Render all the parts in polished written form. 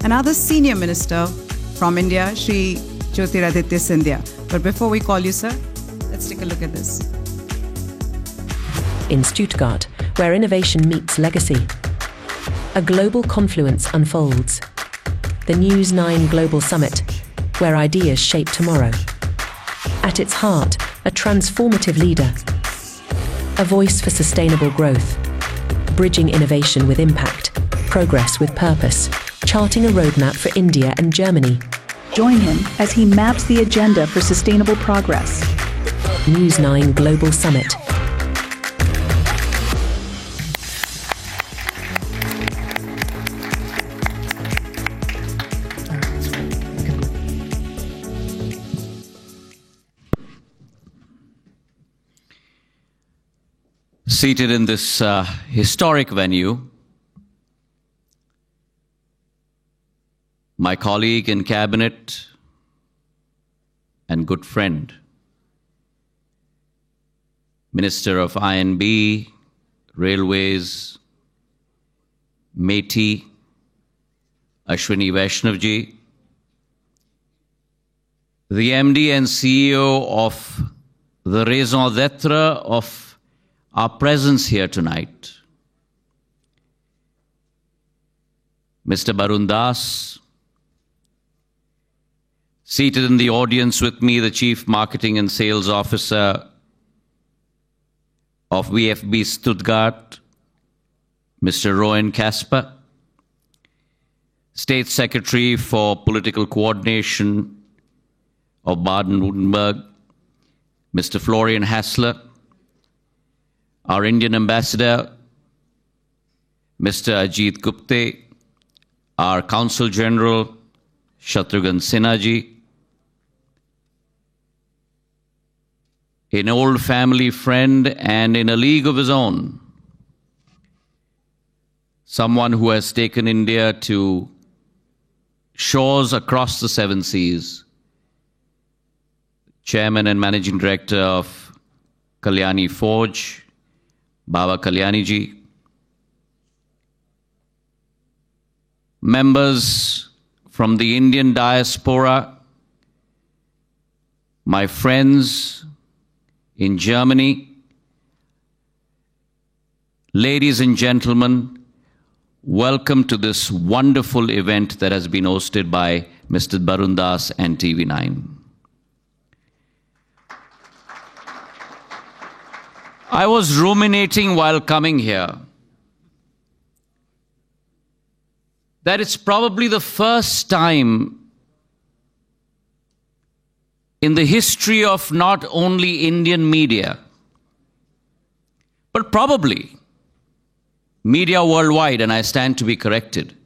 another senior minister from India, Shri Jyotiraditya Scindia. But before we call you, sir, let's take a look at this. In Stuttgart, where innovation meets legacy, a global confluence unfolds. The News9 Global Summit, where ideas shape tomorrow. At its heart, a transformative leader, a voice for sustainable growth, bridging innovation with impact, progress with purpose, charting a roadmap for India and Germany. Join him as he maps the agenda for sustainable progress. News9 Global Summit. Seated in this historic venue, my colleague in cabinet and good friend, Minister of I&B, Railways, Meti, Ashwini Vaishnavji, the MD and CEO of the raison d'etre of our presence here tonight, Mr. Barun Das. Seated in the audience with me, the Chief Marketing and Sales Officer of VFB Stuttgart, Mr. Rowan Kasper, State Secretary for Political Coordination of Baden-Württemberg, Mr. Florian Hassler, our Indian Ambassador, Mr. Ajit Gupte, our Consul General, Shatrughan Sinha ji, an old family friend and in a league of his own, someone who has taken India to shores across the seven seas, Chairman and Managing Director of Kalyani Forge, Baba Kalyani ji, members from the Indian diaspora, my friends in Germany, ladies and gentlemen, welcome to this wonderful event that has been hosted by Mr. Barun Das and TV9. I was ruminating while coming here that it's probably the first time in the history of not only Indian media, but probably media worldwide, and I stand to be corrected,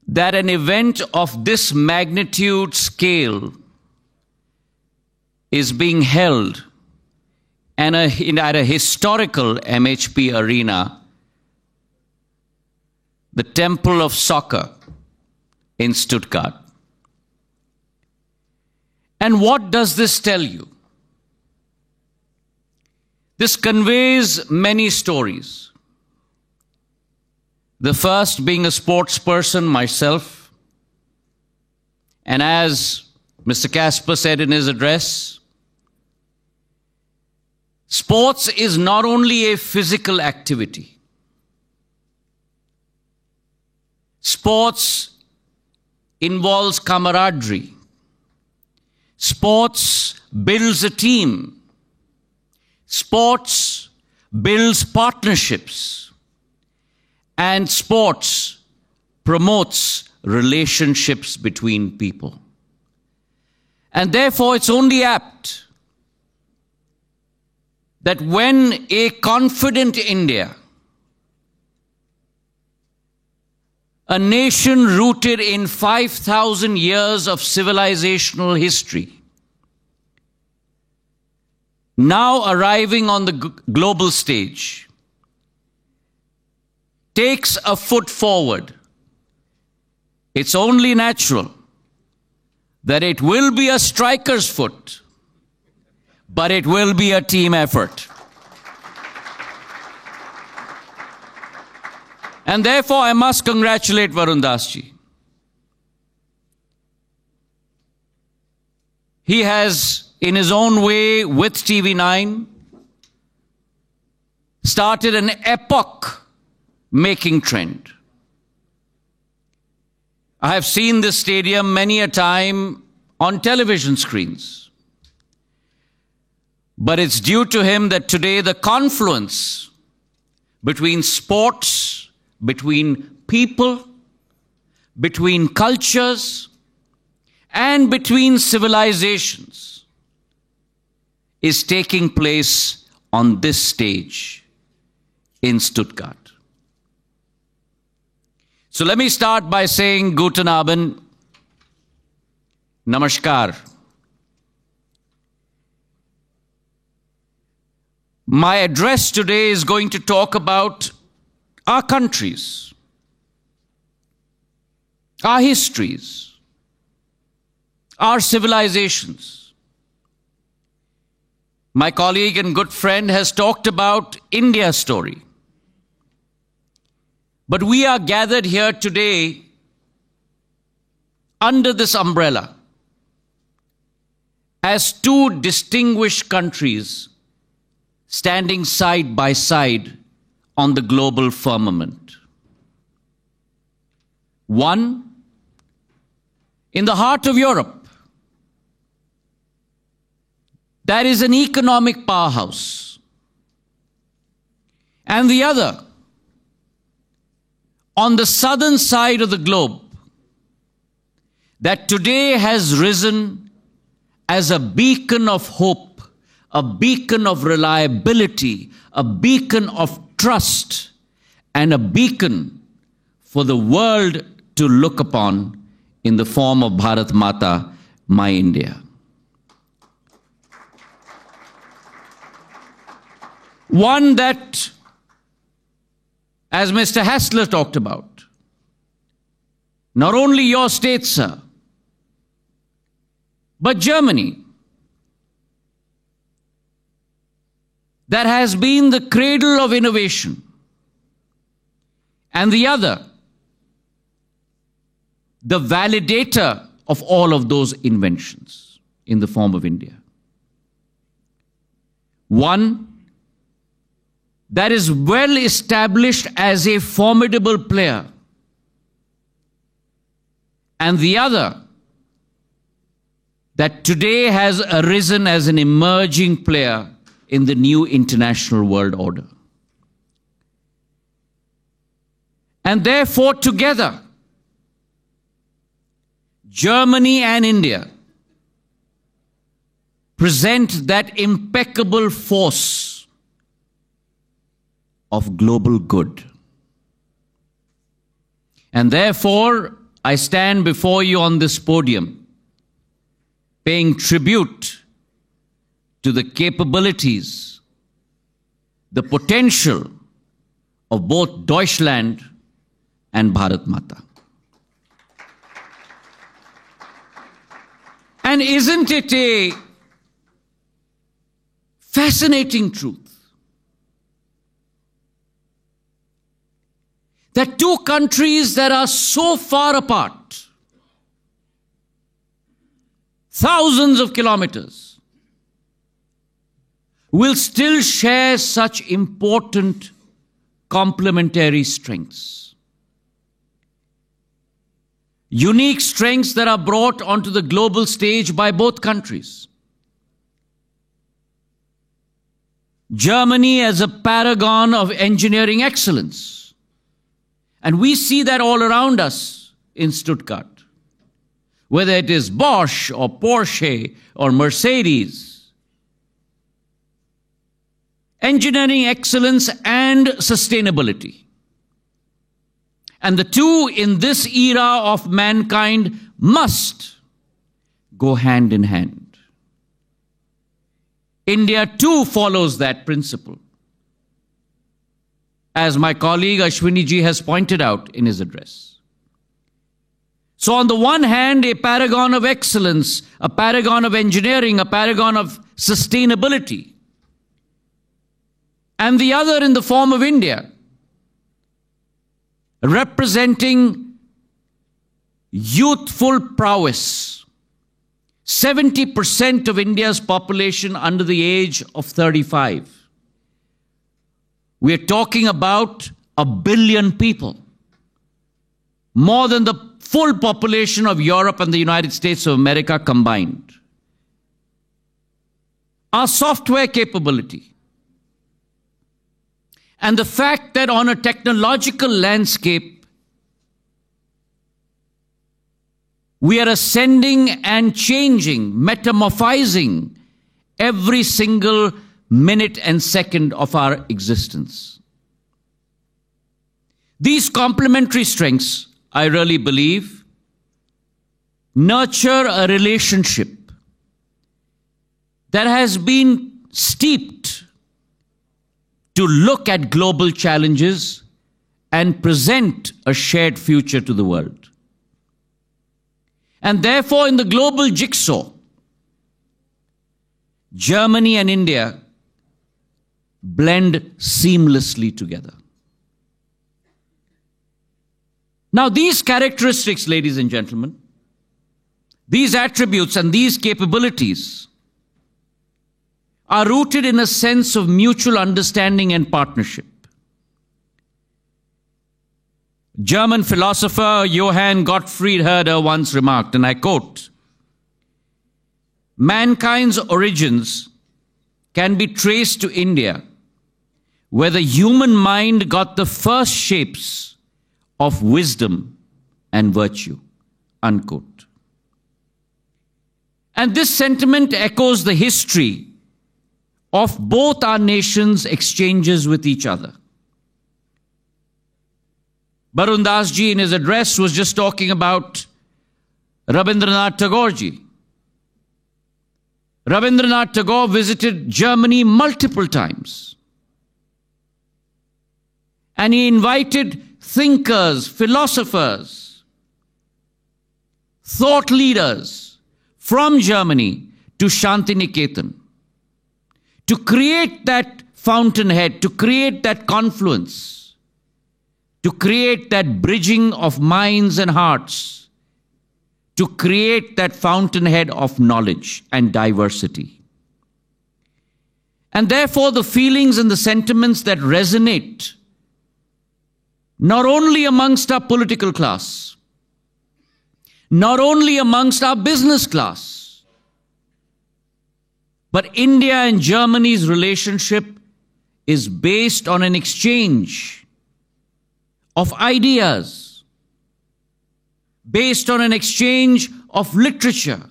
that an event of this magnitude scale is being held at a historical MHP arena, the Temple of Soccer in Stuttgart. And what does this tell you? This conveys many stories. The first being a sports person myself, and as Mr. Kasper said in his address, sports is not only a physical activity. Sports involves camaraderie. Sports builds a team. Sports builds partnerships. And sports promotes relationships between people. And therefore, it's only apt that when a confident India, a nation rooted in 5,000 years of civilizational history, now arriving on the global stage, takes a foot forward, it's only natural that it will be a striker's foot, but it will be a team effort. And therefore, I must congratulate Varun Dasji. He has, in his own way, with TV9, started an epoch-making trend. I have seen this stadium many a time on television screens. But it's due to him that today the confluence between sports, between people, between cultures, and between civilizations is taking place on this stage in Stuttgart. So let me start by saying Guten Abend, Namaskar. My address today is going to talk about our countries, our histories, our civilizations. My colleague and good friend has talked about India's story. But we are gathered here today under this umbrella as two distinguished countries standing side by side on the global firmament. One, in the heart of Europe, that is an economic powerhouse. And the other, on the southern side of the globe, that today has risen as a beacon of hope, a beacon of reliability, a beacon of trust, and a beacon for the world to look upon in the form of Bharat Mata, my India. One that, as Mr. Hassler talked about, not only your state, sir, but Germany, that has been the cradle of innovation, and the other, the validator of all of those inventions in the form of India. One that is well established as a formidable player, and the other that today has arisen as an emerging player in the new international world order. And therefore, together, Germany and India present that impeccable force of global good. And therefore, I stand before you on this podium, paying tribute to the capabilities, the potential of both Deutschland and Bharat Mata. And isn't it a fascinating truth that two countries that are so far apart, thousands of kilometers, will still share such important complementary strengths? Unique strengths that are brought onto the global stage by both countries. Germany as a paragon of engineering excellence. And we see that all around us in Stuttgart. Whether it is Bosch or Porsche or Mercedes. Engineering excellence and sustainability. And the two in this era of mankind must go hand in hand. India too follows that principle, as my colleague Ashwini ji has pointed out in his address. So on the one hand, a paragon of excellence, a paragon of engineering, a paragon of sustainability, and the other in the form of India, representing youthful prowess. 70% of India's population under the age of 35. We're talking about 1 billion people. More than the full population of Europe and the United States of America combined. Our software capability and the fact that on a technological landscape, we are ascending and changing, metamorphizing every single minute and second of our existence. These complementary strengths, I really believe, nurture a relationship that has been steeped to look at global challenges and present a shared future to the world. And therefore, in the global jigsaw, Germany and India blend seamlessly together. Now, these characteristics, ladies and gentlemen, these attributes and these capabilities are rooted in a sense of mutual understanding and partnership. German philosopher Johann Gottfried Herder once remarked, and I quote, "Mankind's origins can be traced to India, where the human mind got the first shapes of wisdom and virtue," unquote. And this sentiment echoes the history of both our nations' exchanges with each other. Barun Das ji in his address was just talking about Rabindranath Tagore ji. Rabindranath Tagore visited Germany multiple times. And he invited thinkers, philosophers, thought leaders from Germany to Shantiniketan to create that fountainhead, to create that confluence, to create that bridging of minds and hearts, to create that fountainhead of knowledge and diversity. And therefore, the feelings and the sentiments that resonate not only amongst our political class, not only amongst our business class, but India and Germany's relationship is based on an exchange of ideas, based on an exchange of literature,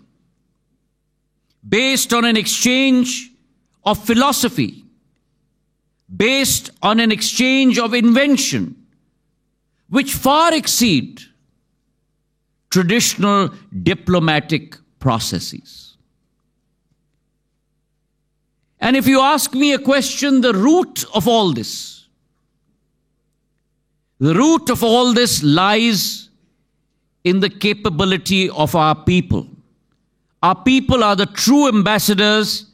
based on an exchange of philosophy, based on an exchange of invention, which far exceed traditional diplomatic processes. And if you ask me a question, the root of all this, lies in the capability of our people. Our people are the true ambassadors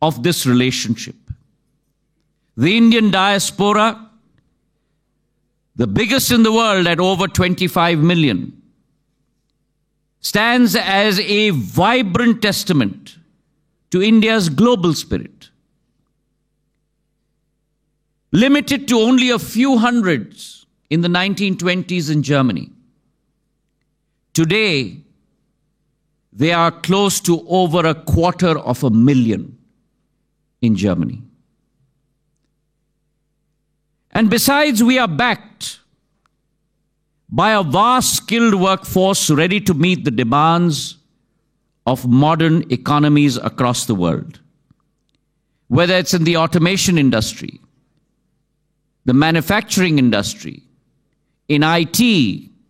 of this relationship. The Indian diaspora, the biggest in the world at over 25 million, stands as a vibrant testament to India's global spirit. Limited to only a few hundreds in the 1920s in Germany, today they are close to over 250,000 in Germany. And besides, we are backed by a vast skilled workforce ready to meet the demands of modern economies across the world. Whether it's in the automation industry, the manufacturing industry, in IT,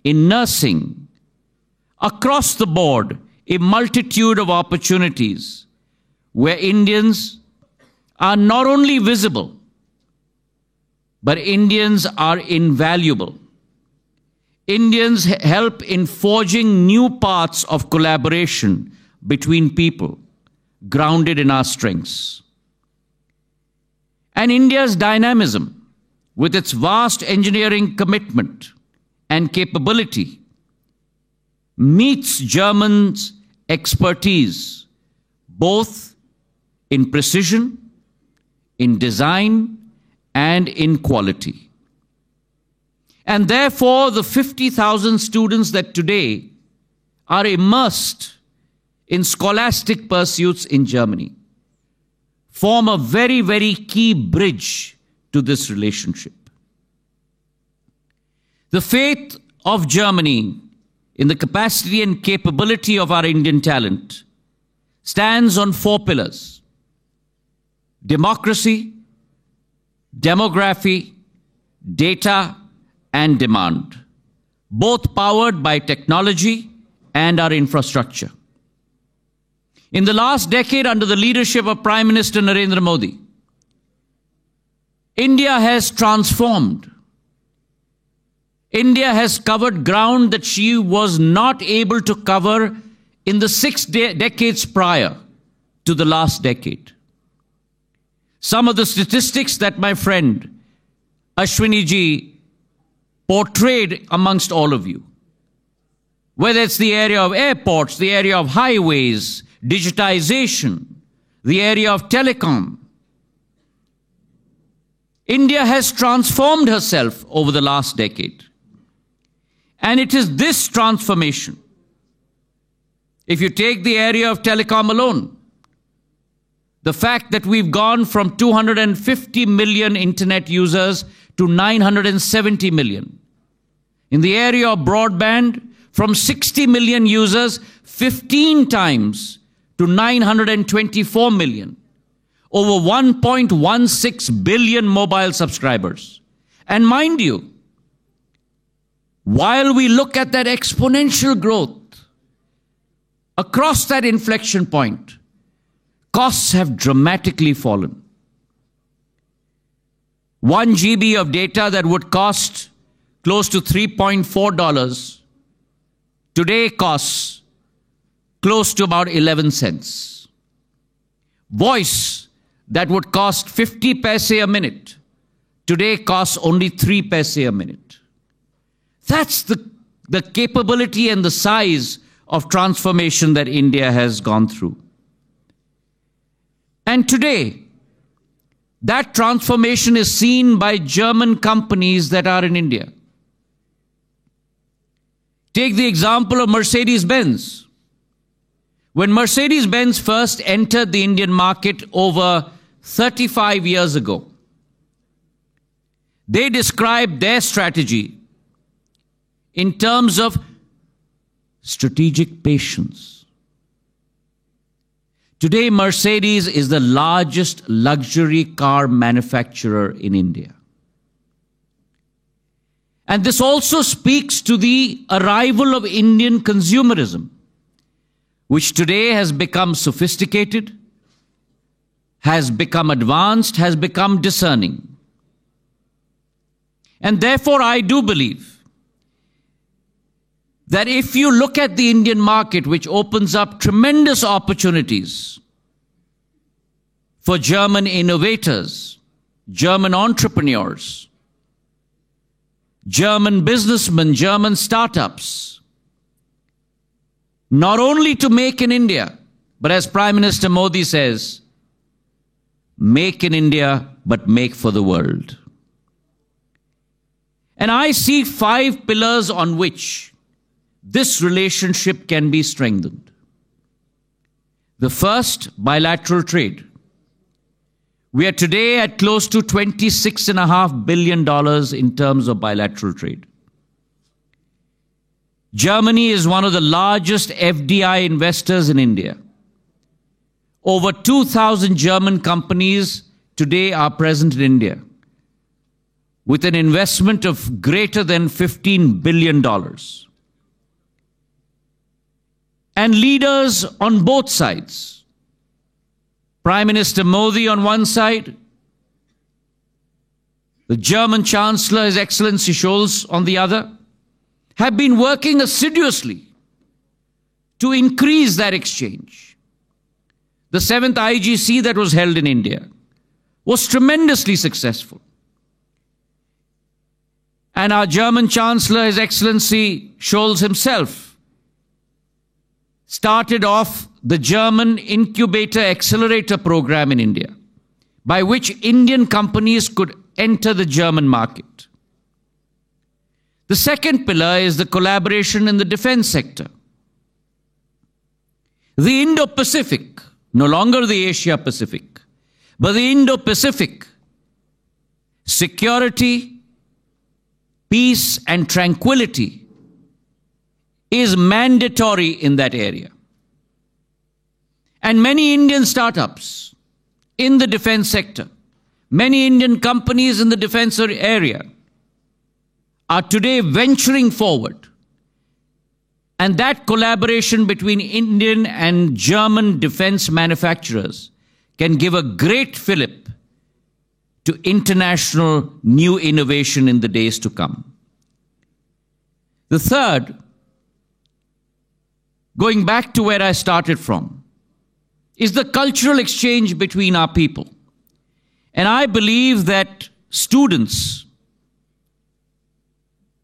in nursing, across the board, a multitude of opportunities where Indians are not only visible, but Indians are invaluable. Indians help in forging new paths of collaboration between people, grounded in our strengths. And India's dynamism, with its vast engineering commitment, and capability meets Germany's expertise, both in precision, in design, and in quality. And therefore, the 50,000 students that today are immersed in scholastic pursuits in Germany form a very, very key bridge to this relationship. The faith of Germany in the capacity and capability of our Indian talent stands on 4 pillars: democracy, demography, data, and demand, both powered by technology and our infrastructure. In the last decade, under the leadership of Prime Minister Narendra Modi, India has transformed. India has covered ground that she was not able to cover in the 6 decades prior to the last decade. Some of the statistics that my friend Ashwini ji portrayed amongst all of you, whether it's the area of airports, the area of highways, digitization, the area of telecom. India has transformed herself over the last decade. And it is this transformation. If you take the area of telecom alone, the fact that we've gone from 250 million internet users to 970 million. In the area of broadband, from 60 million users, 15 times to 924 million. Over 1.16 billion mobile subscribers. And mind you, while we look at that exponential growth, across that inflection point, costs have dramatically fallen. 1 GB of data that would cost close to $3.4 today costs close to about 11 cents. Voice that would cost 50 paise a minute today costs only 3 paise a minute. That's the capability and the size of transformation that India has gone through. And today, that transformation is seen by German companies that are in India. Take the example of Mercedes-Benz. When Mercedes-Benz first entered the Indian market over 35 years ago, they described their strategy in terms of strategic patience. Today, Mercedes is the largest luxury car manufacturer in India. And this also speaks to the arrival of Indian consumerism, which today has become sophisticated, has become advanced, has become discerning. And therefore, I do believe that if you look at the Indian market, which opens up tremendous opportunities for German innovators, German entrepreneurs, German businessmen, German startups, not only to make in India, but as Prime Minister Modi says, make in India, but make for the world. And I see 5 pillars on which this relationship can be strengthened. The first, bilateral trade. We are today at close to $26.5 billion in terms of bilateral trade. Germany is one of the largest FDI investors in India. Over 2,000 German companies today are present in India with an investment of greater than $15 billion. And leaders on both sides. Prime Minister Modi on one side, the German Chancellor, His Excellency Scholz, on the other, have been working assiduously to increase that exchange. The 7th IGC that was held in India was tremendously successful. And our German Chancellor, His Excellency Scholz himself, started off the German Incubator Accelerator Program in India, by which Indian companies could enter the German market. The second pillar is the collaboration in the defense sector. The Indo-Pacific, no longer the Asia-Pacific, but the Indo-Pacific, security, peace and tranquility is mandatory in that area. And many Indian startups in the defense sector, many Indian companies in the defense area are today venturing forward. And that collaboration between Indian and German defense manufacturers can give a great fillip to international new innovation in the days to come. The third, going back to where I started from, is the cultural exchange between our people. And I believe that students,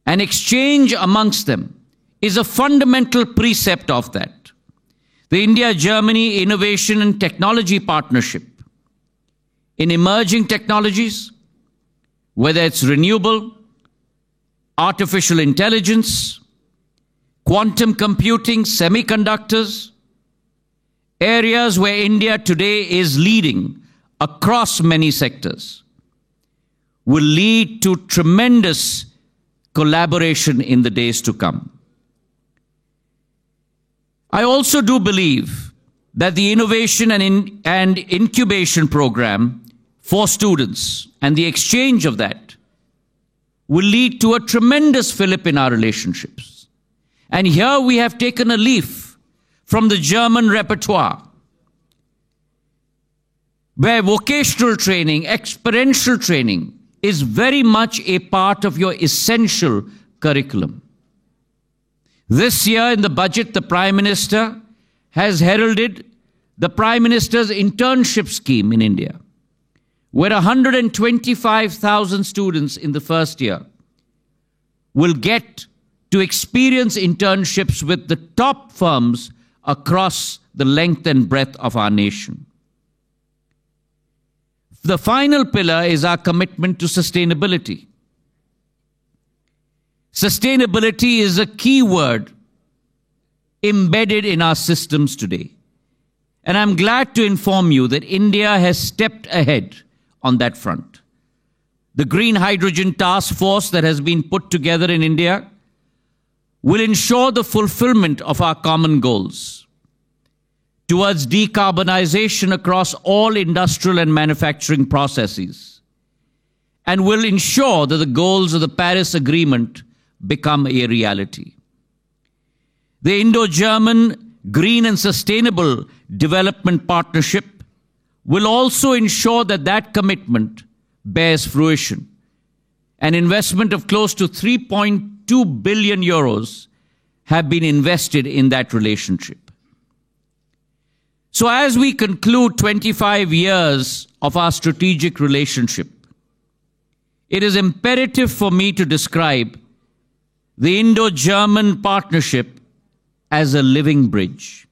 an exchange amongst them, is a fundamental precept of that. The India-Germany Innovation and Technology Partnership in emerging technologies, whether it's renewable, artificial intelligence, quantum computing, semiconductors, areas where India today is leading across many sectors, will lead to tremendous collaboration in the days to come. I also do believe that the innovation and incubation program for students and the exchange of that will lead to a tremendous fillip in our relationships. And here we have taken a leaf from the German repertoire, where vocational training, experiential training is very much a part of your essential curriculum. This year in the budget, the Prime Minister has heralded the Prime Minister's internship scheme in India, where 125,000 students in the first year will get to experience internships with the top firms across the length and breadth of our nation. The final pillar is our commitment to sustainability. Sustainability is a key word embedded in our systems today. And I'm glad to inform you that India has stepped ahead on that front. The Green Hydrogen Task Force that has been put together in India will ensure the fulfillment of our common goals towards decarbonization across all industrial and manufacturing processes, and will ensure that the goals of the Paris Agreement become a reality. The Indo-German Green and Sustainable Development Partnership will also ensure that that commitment bears fruition. An investment of close to 3.2 billion euros have been invested in that relationship. So as we conclude 25 years of our strategic relationship, it is imperative for me to describe the Indo-German partnership as a living bridge.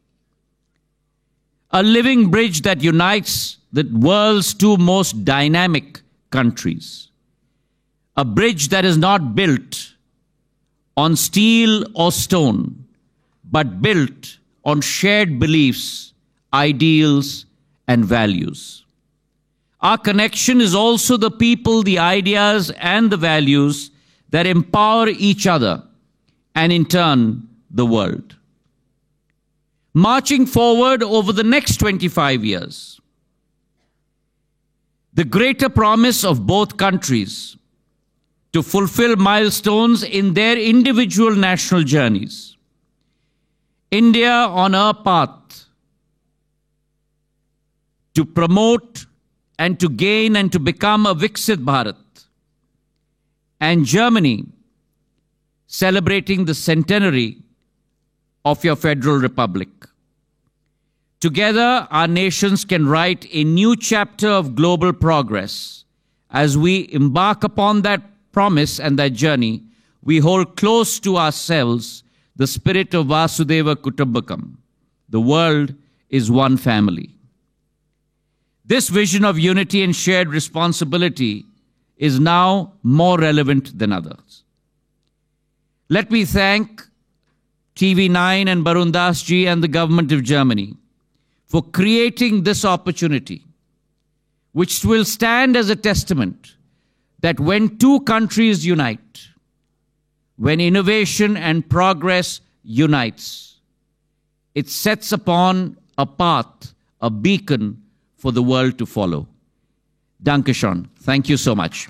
A living bridge that unites the world's two most dynamic countries. A bridge that is not built on steel or stone, but built on shared beliefs, ideals, and values. Our connection is also the people, the ideas, and the values that empower each other and, in turn, the world. Marching forward over the next 25 years, the greater promise of both countries to fulfill milestones in their individual national journeys. India on her path to promote and to gain and to become a Viksit Bharat, and Germany celebrating the centenary of your Federal Republic. Together, our nations can write a new chapter of global progress as we embark upon that promise and that journey, we hold close to ourselves the spirit of Vasudeva Kutumbakam. The world is one family. This vision of unity and shared responsibility is now more relevant than others. Let me thank TV9 and Barun Das ji and the government of Germany for creating this opportunity, which will stand as a testament that when two countries unite, when innovation and progress unites, it sets upon a path, a beacon for the world to follow. Danke schön. Thank you so much.